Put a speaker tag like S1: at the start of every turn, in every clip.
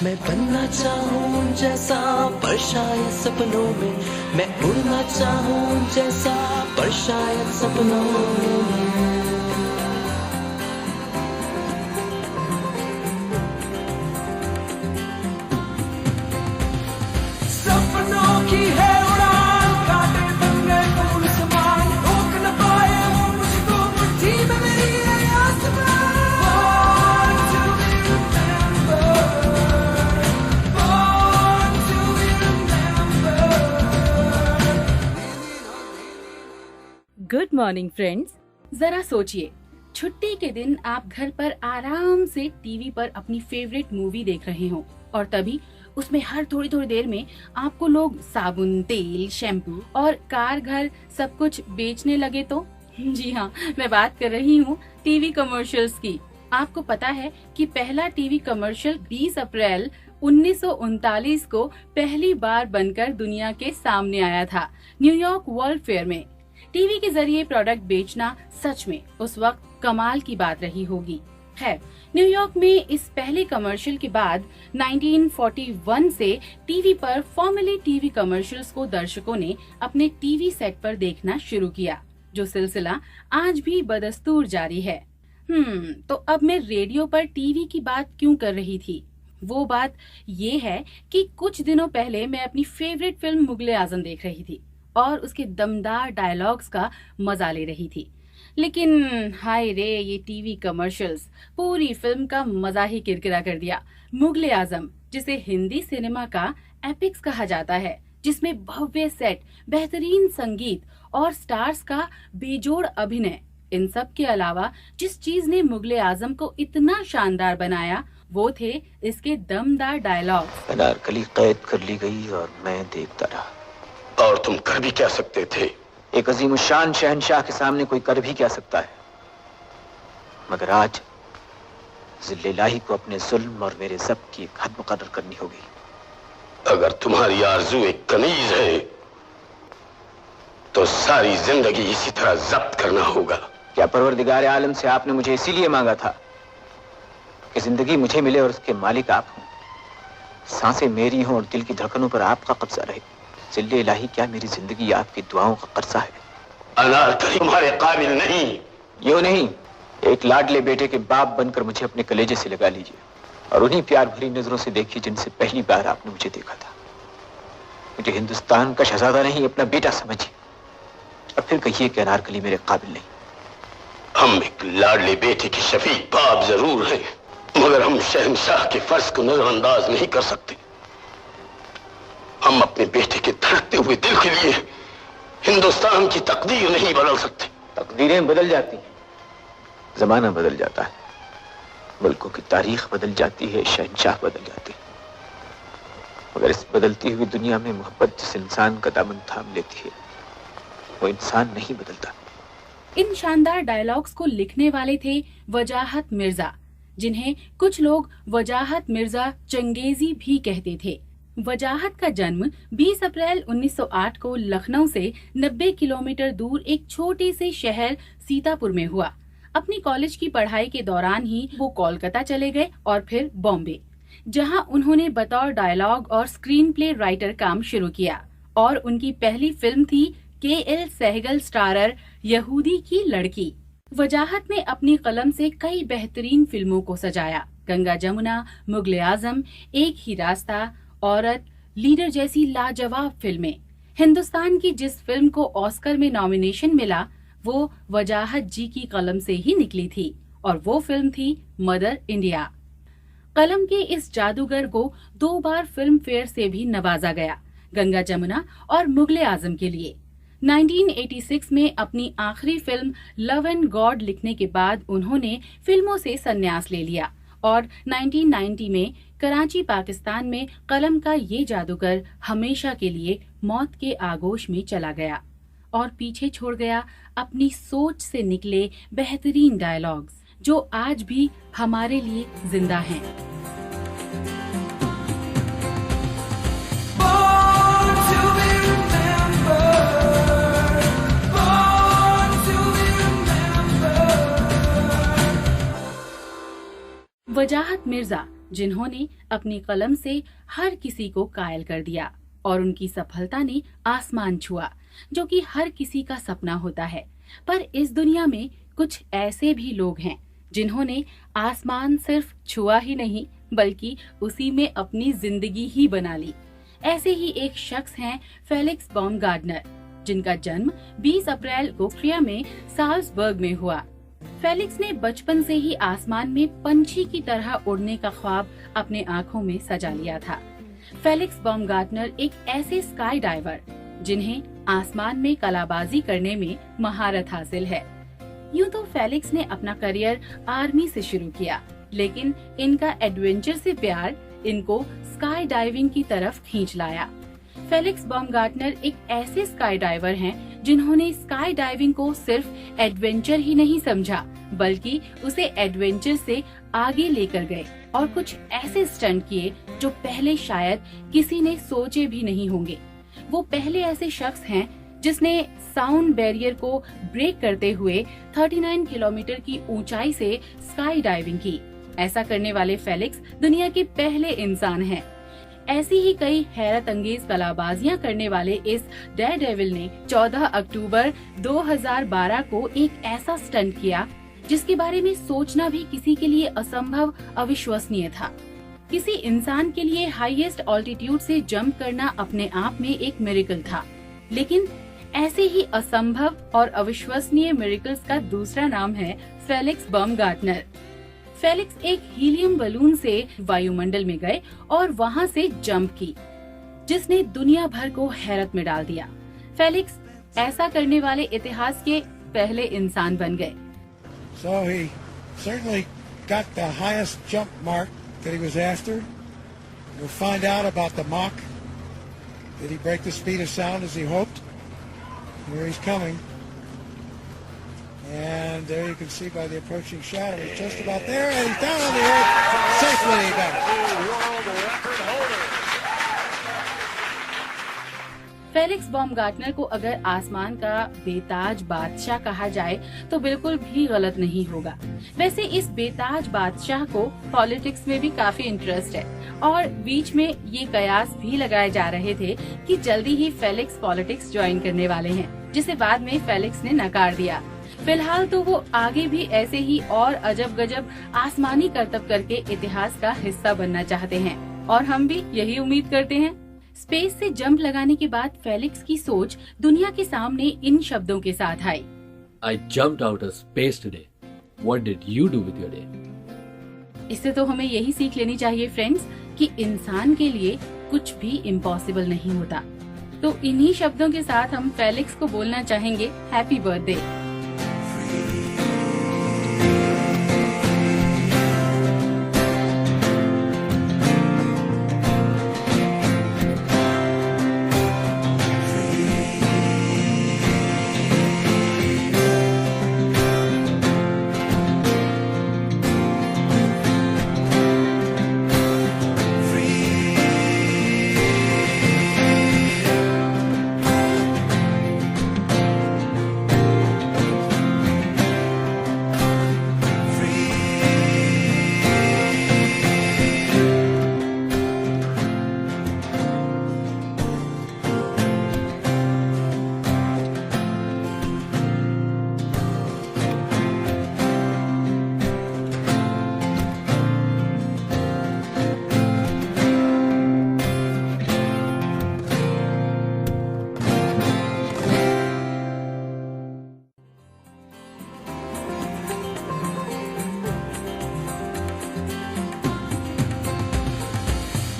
S1: मैं बनना चाहूँ जैसा पर शायद सपनों में, मैं उड़ना चाहूँ जैसा पर शायद सपनों में। सपनों की है उड़ान, कांटे बन गए फूल समान, रोक न पाए वो मुझको मुट्ठी में मेरी है आसमान। Born to be remembered, born to be remembered।
S2: Good morning friends. जरा सोचिए, छुट्टी के दिन आप घर पर आराम से टीवी पर अपनी फेवरेट मूवी देख रहे हो और तभी उसमें हर थोड़ी थोड़ी देर में आपको लोग साबुन, तेल, शैम्पू और कार घर सब कुछ बेचने लगे तो? जी हाँ, मैं बात कर रही हूँ टीवी कमर्शियल्स की। आपको पता है कि पहला टीवी कमर्शियल 20 अप्रैल 1939 को पहली बार बनकर दुनिया के सामने आया था, न्यूयॉर्क वर्ल्ड फेयर में। टीवी के जरिए प्रोडक्ट बेचना सच में उस वक्त कमाल की बात रही होगी। है न्यूयॉर्क में इस पहले कमर्शियल के बाद 1941 से टीवी पर फॉर्मली टीवी कमर्शियल्स को दर्शकों ने अपने टीवी सेट पर देखना शुरू किया, जो सिलसिला आज भी बदस्तूर जारी है। तो अब मैं रेडियो पर टीवी की बात क्यों कर रही थी? वो बात ये है कि कुछ दिनों पहले मैं अपनी फेवरेट फिल्म मुगल-ए-आजम देख रही थी और उसके दमदार डायलॉग्स का मजा ले रही थी। लेकिन हाय रे, ये टीवी कमर्शियल्स पूरी फिल्म का मजा ही किरकिरा कर दिया। मुगल-ए-आजम, जिसे हिंदी सिनेमा का एपिक्स कहा जाता है, जिसमें भव्य सेट, बेहतरीन संगीत और स्टार्स का बेजोड़ अभिनय, इन सब के अलावा जिस चीज ने मुगल-ए-आजम को इतना शानदार बनाया वो थे इसके दमदार डायलॉग।
S3: अनारकली कैद कर ली गई और मैं देखता रहा।
S4: और तुम कर भी क्या सकते थे?
S3: एक अजीमुशान शहंशाह के सामने कोई कर भी क्या सकता है, मगर आज जिल्ले इलाही को अपने जुल्म और मेरे ज़ब्त की एक हद मुकर्रर करनी होगी।
S4: अगर तुम्हारी आरज़ू एक कनीज है तो सारी जिंदगी इसी तरह जब्त करना होगा।
S3: क्या परवरदिगार आलम से आपने मुझे इसीलिए मांगा था कि जिंदगी मुझे मिले और उसके मालिक आप हों, सांसें मेरी हों और दिल की धड़कनों पर आपका कब्जा रहे? जिल्ले इलाही, क्या मेरी जिंदगी आपकी दुआओं का कर्जा है?
S4: अनारकली तुम्हारे काबिल नहीं।
S3: यूं नहीं, एक लाडले बेटे के बाप बनकर मुझे अपने कलेजे से लगा लीजिए और उन्हीं प्यार भरी नजरों से देखिए जिनसे पहली बार आपने मुझे देखा था। मुझे हिंदुस्तान का शहजादा नहीं, अपना बेटा समझिए और फिर कहिए कि अनारकली मेरे काबिल नहीं।
S4: हम एक लाडले बेटे के शफीक बाप जरूर हैं, मगर हम शहंशाह के फर्ज को नजरअंदाज नहीं कर सकते। हम अपने बेटे के धड़कते हुए दिल के लिए हिंदुस्तान की तकदीर नहीं बदल सकते।
S3: तकदीरें बदल जाती हैं, जमाना बदल जाता है, मुल्कों की तारीख बदल जाती है, शहंशाह बदल जाते हैं, मगर इस बदलती हुई दुनिया में मोहब्बत जिस इंसान का दामन थाम लेती है वो इंसान नहीं बदलता।
S2: इन शानदार डायलॉग्स को लिखने वाले थे वजाहत मिर्जा, जिन्हें कुछ लोग वजाहत मिर्जा चंगेजी भी कहते थे। वजाहत का जन्म 20 अप्रैल 1908 को लखनऊ से 90 किलोमीटर दूर एक छोटे से शहर सीतापुर में हुआ। अपनी कॉलेज की पढ़ाई के दौरान ही वो कोलकाता चले गए और फिर बॉम्बे, जहां उन्होंने बतौर डायलॉग और स्क्रीन प्ले राइटर काम शुरू किया और उनकी पहली फिल्म थी के.एल. सहगल स्टारर यहूदी की लड़की। वजाहत ने अपनी कलम से कई बेहतरीन फिल्मों को सजाया। गंगा जमुना, मुगल-ए-आजम, एक ही रास्ता, औरत, लीडर जैसी लाजवाब फिल्में। हिंदुस्तान की जिस फिल्म को ऑस्कर में नॉमिनेशन मिला वो वजाहत जी की कलम से ही निकली थी और वो फिल्म थी मदर इंडिया। कलम के इस जादूगर को 2 बार फिल्म फेयर से भी नवाजा गया, गंगा जमुना और मुगल-ए-आजम के लिए। 1986 में अपनी आखिरी फिल्म लव एंड गॉड लिखने के बाद उन्होंने फिल्मों से संन्यास ले लिया और 1990 में कराची, पाकिस्तान में कलम का ये जादूगर हमेशा के लिए मौत के आगोश में चला गया और पीछे छोड़ गया अपनी सोच से निकले बेहतरीन डायलॉग्स, जो आज भी हमारे लिए जिंदा हैं। वजाहत मिर्जा जिन्होंने अपनी कलम से हर किसी को कायल कर दिया और उनकी सफलता ने आसमान छुआ, जो कि हर किसी का सपना होता है। पर इस दुनिया में कुछ ऐसे भी लोग हैं जिन्होंने आसमान सिर्फ छुआ ही नहीं बल्कि उसी में अपनी जिंदगी ही बना ली। ऐसे ही एक शख्स हैं फेलिक्स बाumgartner, जिनका जन्म 20 अप्रैल को ऑस्ट्रिया में साल्जबर्ग में हुआ। फेलिक्स ने बचपन से ही आसमान में पंछी की तरह उड़ने का ख्वाब अपने आंखों में सजा लिया था। फेलिक्स बाumgartner एक ऐसे स्काई डाइवर जिन्हें आसमान में कलाबाजी करने में महारत हासिल है। यूं तो फेलिक्स ने अपना करियर आर्मी से शुरू किया, लेकिन इनका एडवेंचर से प्यार इनको स्काई डाइविंग की तरफ खींच लाया। फेलिक्स बाumgartner एक ऐसे स्काई डाइवर हैं जिन्होंने स्काई डाइविंग को सिर्फ एडवेंचर ही नहीं समझा बल्कि उसे एडवेंचर से आगे लेकर गए और कुछ ऐसे स्टंट किए जो पहले शायद किसी ने सोचे भी नहीं होंगे। वो पहले ऐसे शख्स हैं जिसने साउंड बैरियर को ब्रेक करते हुए 39 किलोमीटर की ऊंचाई से स्काई डाइविंग की। ऐसा करने वाले फेलिक्स दुनिया के पहले इंसान हैं। ऐसी ही कई हैरत अंगेज कलाबाजियां करने वाले इस डेयरडेविल ने 14 अक्टूबर 2012 को एक ऐसा स्टंट किया जिसके बारे में सोचना भी किसी के लिए असंभव, अविश्वसनीय था। किसी इंसान के लिए हाईएस्ट ऑल्टीट्यूड से जंप करना अपने आप में एक मिरेकल था, लेकिन ऐसे ही असंभव और अविश्वसनीय मिरेकल्स का दूसरा नाम है फेलिक्स बाumgartner। फेलिक्स एक हीलियम बलून से वायुमंडल में गए और वहां से जंप की, जिसने दुनिया भर को हैरत में डाल दिया। फेलिक्स ऐसा करने वाले इतिहास के पहले इंसान बन गए।
S5: So he certainly got the highest jump mark that he was after. We'll find out about the Mach. Did he break the speed of sound as he hoped? Here he's coming. And there you can see by the approaching shadow, he's just about there, and he's down on the earth safely. He got it.
S2: Felix Baumgartner को अगर आसमान का बेताज बादशाह कहा जाए तो बिल्कुल भी गलत नहीं होगा। वैसे इस बेताज बादशाह को पॉलिटिक्स में भी काफी इंटरेस्ट है और बीच में ये कयास भी लगाए जा रहे थे कि जल्दी ही फेलिक्स पॉलिटिक्स ज्वाइन करने वाले हैं, जिसे बाद में फेलिक्स ने नकार दिया। फिलहाल तो वो आगे भी ऐसे ही और अजब गजब आसमानी करतब करके इतिहास का हिस्सा बनना चाहते हैं और हम भी यही उम्मीद करते हैं। स्पेस से जंप लगाने के बाद फेलिक्स की सोच दुनिया के सामने इन शब्दों के साथ आई।
S6: I jumped out of space today. What did you do with your day?
S2: इससे तो हमें यही सीख लेनी चाहिए फ्रेंड्स कि इंसान के लिए कुछ भी इम्पॉसिबल नहीं होता। तो इन्हीं शब्दों के साथ हम फेलिक्स को बोलना चाहेंगे happy birthday.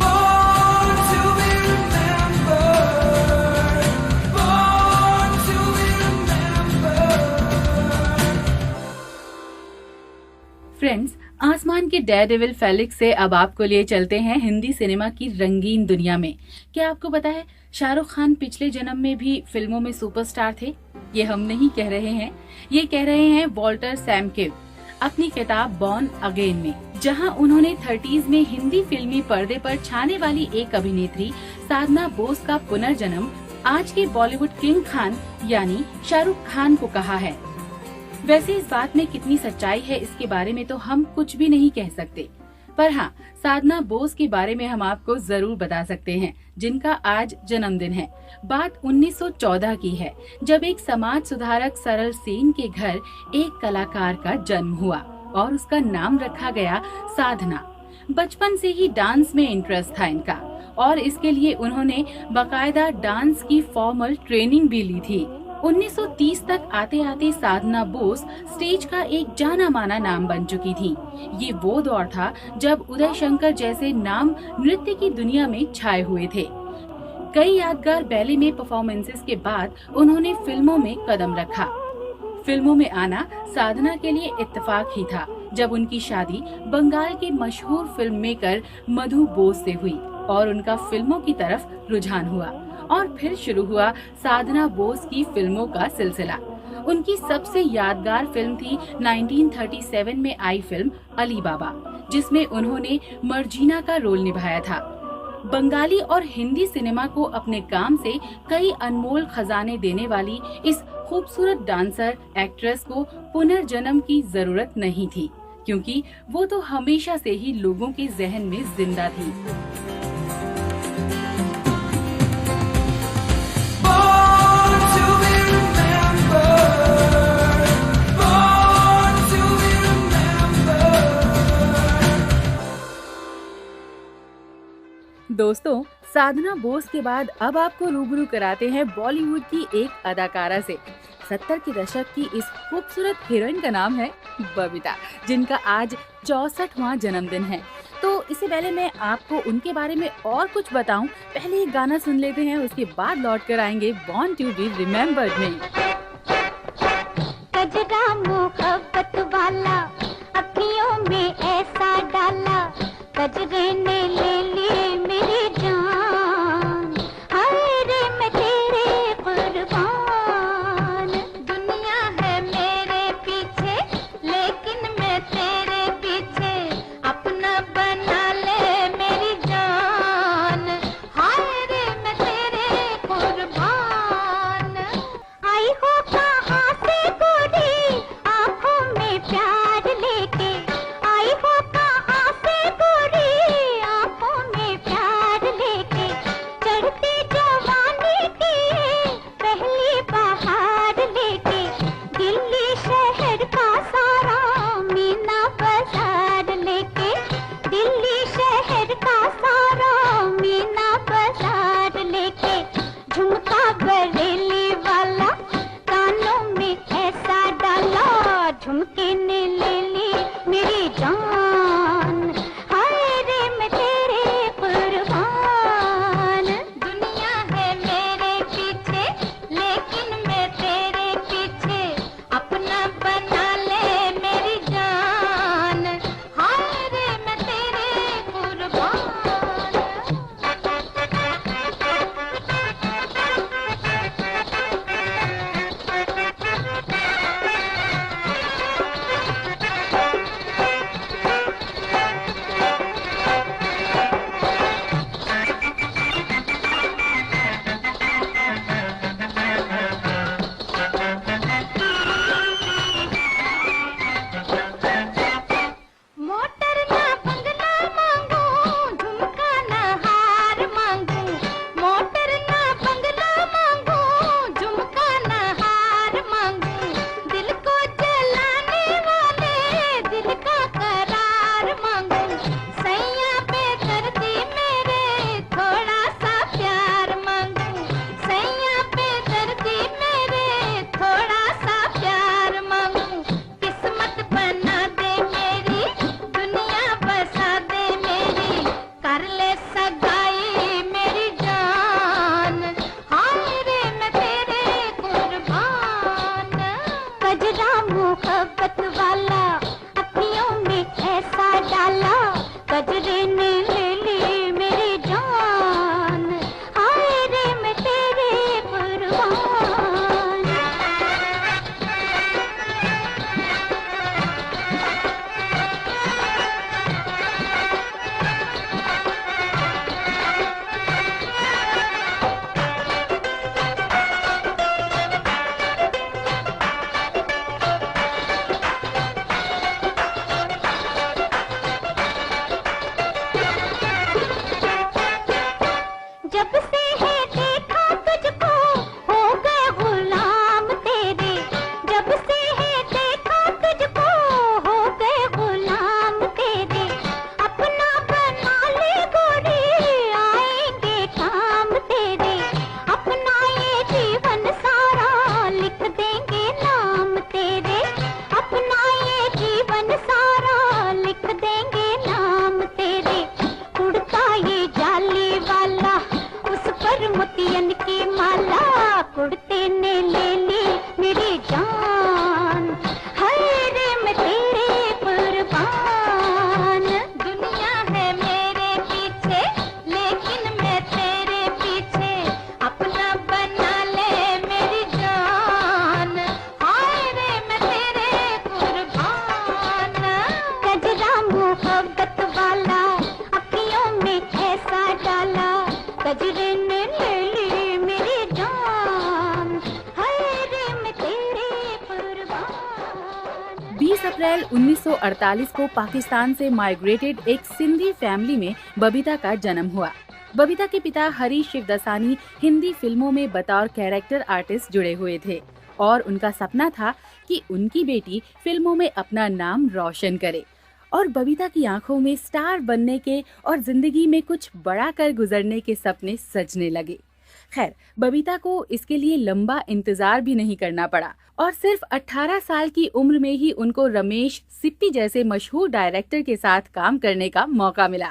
S1: Born to be remembered, born to be remembered.
S2: Friends, आसमान के डेयरडेविल फेलिक्स से अब आपको लिए चलते हैं हिंदी सिनेमा की रंगीन दुनिया में। क्या आपको पता है शाहरुख खान पिछले जन्म में भी फिल्मों में सुपरस्टार थे? ये हम नहीं कह रहे हैं, ये कह रहे हैं वॉल्टर सैमकिव अपनी किताब बॉर्न अगेन में, जहां उन्होंने 30s में हिंदी फिल्मी पर्दे पर छाने वाली एक अभिनेत्री साधना बोस का पुनर्जन्म आज के बॉलीवुड किंग खान यानी शाहरुख खान को कहा है। वैसे इस बात में कितनी सच्चाई है इसके बारे में तो हम कुछ भी नहीं कह सकते, पर हाँ, साधना बोस के बारे में हम आपको जरूर बता सकते हैं, जिनका आज जन्मदिन है। बात 1914 की है, जब एक समाज सुधारक सरल सेन के घर एक कलाकार का जन्म हुआ और उसका नाम रखा गया साधना। बचपन से ही डांस में इंटरेस्ट था इनका और इसके लिए उन्होंने बाकायदा डांस की फॉर्मल ट्रेनिंग भी ली थी। 1930 तक आते आते साधना बोस स्टेज का एक जाना माना नाम बन चुकी थी। ये वो दौर था जब उदय शंकर जैसे नाम नृत्य की दुनिया में छाए हुए थे। कई यादगार बैले में परफॉर्मेंसेस के बाद उन्होंने फिल्मों में कदम रखा। फिल्मों में आना साधना के लिए इत्तेफाक ही था, जब उनकी शादी बंगाल के मशहूर फिल्म मेकर मधु बोस से हुई और उनका फिल्मों की तरफ रुझान हुआ और फिर शुरू हुआ साधना बोस की फिल्मों का सिलसिला। उनकी सबसे यादगार फिल्म थी 1937 में आई फिल्म अली बाबा, जिसमें उन्होंने मर्जीना का रोल निभाया था। बंगाली और हिंदी सिनेमा को अपने काम से कई अनमोल खजाने देने वाली इस खूबसूरत डांसर एक्ट्रेस को पुनर्जन्म की जरूरत नहीं थी, क्योंकि वो तो हमेशा से ही लोगों के जहन में जिंदा थी।
S1: Born to be remembered. Born to be remembered.
S2: दोस्तों, साधना बोस के बाद अब आपको रूबरू कराते हैं बॉलीवुड की एक अदाकारा से। 70 के दशक की इस खूबसूरत हीरोइन का नाम है बबीता, जिनका आज 64वां जन्मदिन है। तो इससे पहले मैं आपको उनके बारे में और कुछ बताऊं, पहले एक गाना सुन लेते हैं, उसके बाद लौट कर आएंगे बॉर्न टू बी रिमेम्बर्ड में।
S7: कजरा मोहब्बत वाला अखियों में ऐसा डाला, कजरे ने ले ली मेरी जान, हाय रे मैं तेरे कुर्बान। दुनिया है मेरे पीछे लेकिन मैं तेरे पीछे, अपना बना ले मेरी जान, हाय रे मैं तेरे कुर्बान। आई हो कहाँ से गोरी आँखों में प्यार लेके, आई हो कहाँ से गोरी आँखों में प्यार लेके, चढ़ती जवानी की पहली बहार लेके, दिल्ली शहर का सारा मीना बाजार लेके, दिल्ली शहर का सारा मीना बाजार लेके, झुमका बरेली वाला कानों में ऐसा डाला, झुमके ने ले ली मेरी जान, हाय रे मैं तेरे कुर्बान। दुनिया है मेरे पीछे लेकिन मैं तेरे पीछे, अपना बना ले मेरी जान, हाय रे मैं तेरे कुर्बान।
S2: अप्रैल 1948 को पाकिस्तान से माइग्रेटेड एक सिंधी फैमिली में बबीता का जन्म हुआ। बबीता के पिता हरीश शिवदसानी हिंदी फिल्मों में बतौर कैरेक्टर आर्टिस्ट जुड़े हुए थे और उनका सपना था कि उनकी बेटी फिल्मों में अपना नाम रोशन करे और बबीता की आंखों में स्टार बनने के और जिंदगी में कुछ बड़ा कर गुजरने के सपने सजने लगे। खैर, बबीता को इसके लिए लंबा इंतजार भी नहीं करना पड़ा और सिर्फ 18 साल की उम्र में ही उनको रमेश सिप्पी जैसे मशहूर डायरेक्टर के साथ काम करने का मौका मिला।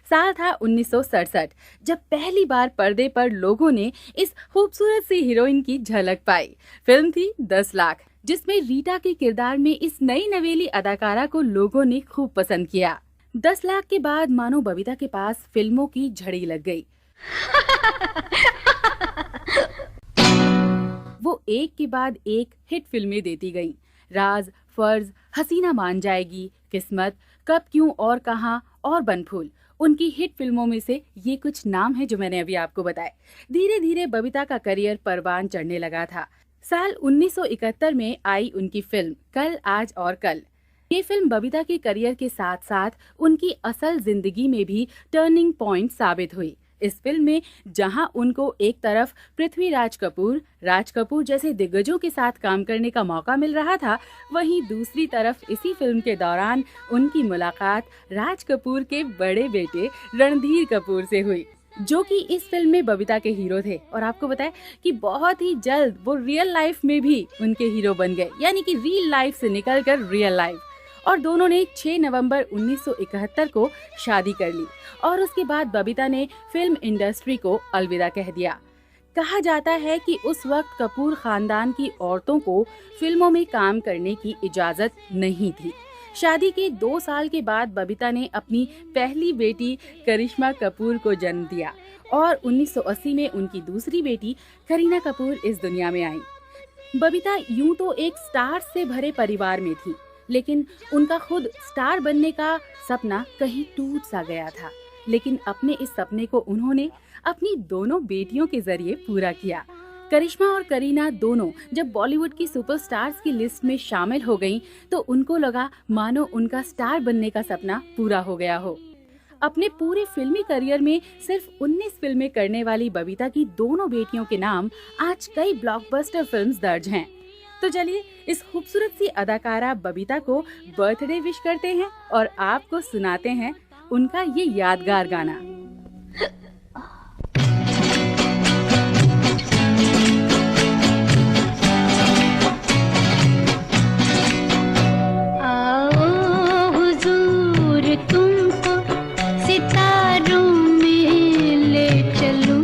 S2: साल था 1967 जब पहली बार पर्दे पर लोगों ने इस खूबसूरत सी हीरोइन की झलक पाई। फिल्म थी 10 लाख, जिसमें रीटा के किरदार में इस नई नवेली अदाकारा को लोगों ने खूब पसंद किया। 10 लाख के बाद मानो बबीता के पास फिल्मों की झड़ी लग गई। वो एक के बाद एक हिट फिल्में देती गईं। राज, फर्ज, हसीना मान जाएगी, किस्मत, कब, क्यों और कहां और बनफूल उनकी हिट फिल्मों में से ये कुछ नाम हैं जो मैंने अभी आपको बताए। धीरे धीरे बबीता का करियर परवान चढ़ने लगा था। साल 1971 में आई उनकी फिल्म कल, आज और कल। ये फिल्म बबीता के करियर के साथ साथ उनकी असल जिंदगी में भी टर्निंग पॉइंट साबित हुई। इस फिल्म में जहां उनको एक तरफ पृथ्वीराज कपूर, राज कपूर जैसे दिग्गजों के साथ काम करने का मौका मिल रहा था, वहीं दूसरी तरफ इसी फिल्म के दौरान उनकी मुलाकात राज कपूर के बड़े बेटे रणधीर कपूर से हुई, जो कि इस फिल्म में बबीता के हीरो थे। और आपको बताएं कि बहुत ही जल्द वो रियल लाइफ में भी उनके हीरो बन गए, यानी कि रियल लाइफ से निकलकर रियल लाइफ। और दोनों ने 6 नवंबर 1971 को शादी कर ली और उसके बाद बबीता ने फिल्म इंडस्ट्री को अलविदा कह दिया। कहा जाता है कि उस वक्त कपूर खानदान की औरतों को फिल्मों में काम करने की इजाजत नहीं थी। शादी के 2 साल के बाद बबीता ने अपनी पहली बेटी करिश्मा कपूर को जन्म दिया और 1980 में उनकी दूसरी बेटी करीना कपूर इस दुनिया में आई। बबीता यूं तो एक स्टार से भरे परिवार में थी, लेकिन उनका खुद स्टार बनने का सपना कहीं टूट सा गया था। लेकिन अपने इस सपने को उन्होंने अपनी दोनों बेटियों के जरिए पूरा किया। करिश्मा और करीना दोनों जब बॉलीवुड की सुपरस्टार्स की लिस्ट में शामिल हो गईं, तो उनको लगा मानो उनका स्टार बनने का सपना पूरा हो गया हो। अपने पूरे फिल्मी करियर में सिर्फ 19 फिल्में करने वाली बबीता की दोनों बेटियों के नाम आज कई ब्लॉकबस्टर फिल्म्स दर्ज हैं। तो चलिए इस खूबसूरत सी अदाकारा बबीता को बर्थडे विश करते हैं और आपको सुनाते हैं उनका ये यादगार गाना।
S7: आओ हुजूर तुमको सितारों में ले चलूं,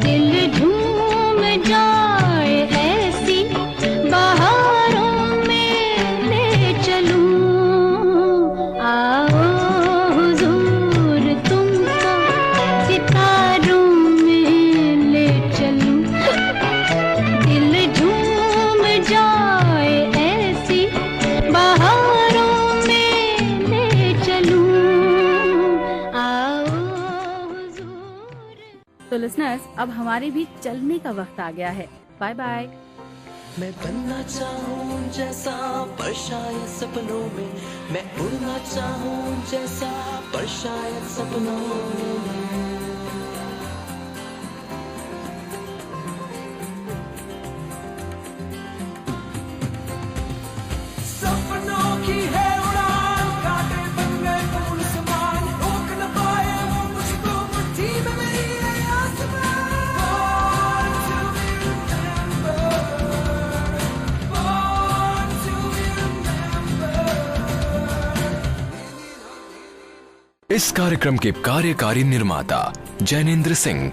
S7: दिल झूम जाए ऐसी बहारों में ले चलूं। आओ हुजूर तुमको सितारों में ले चलूं, दिल झूम जाए ऐसी बहारों में ले चलूं। आओ हुजूर।
S2: तो लिसनर्स, अब हमारे भी चलने का वक्त आ गया है। Bye bye.
S1: मैं बनना चाहूँ जैसा पर शायद सपनों में, मैं उड़ना चाहूँ जैसा पर शायद सपनों में। सपनों की है उड़ान, कांटे बन गए फूल समान, रोक न पाए वो मुझको मुट्ठी में मेरी है आसमां। Born to be remembered, born to be remembered।
S8: इस कार्यक्रम के कार्यकारी निर्माता जैनेंद्र सिंह,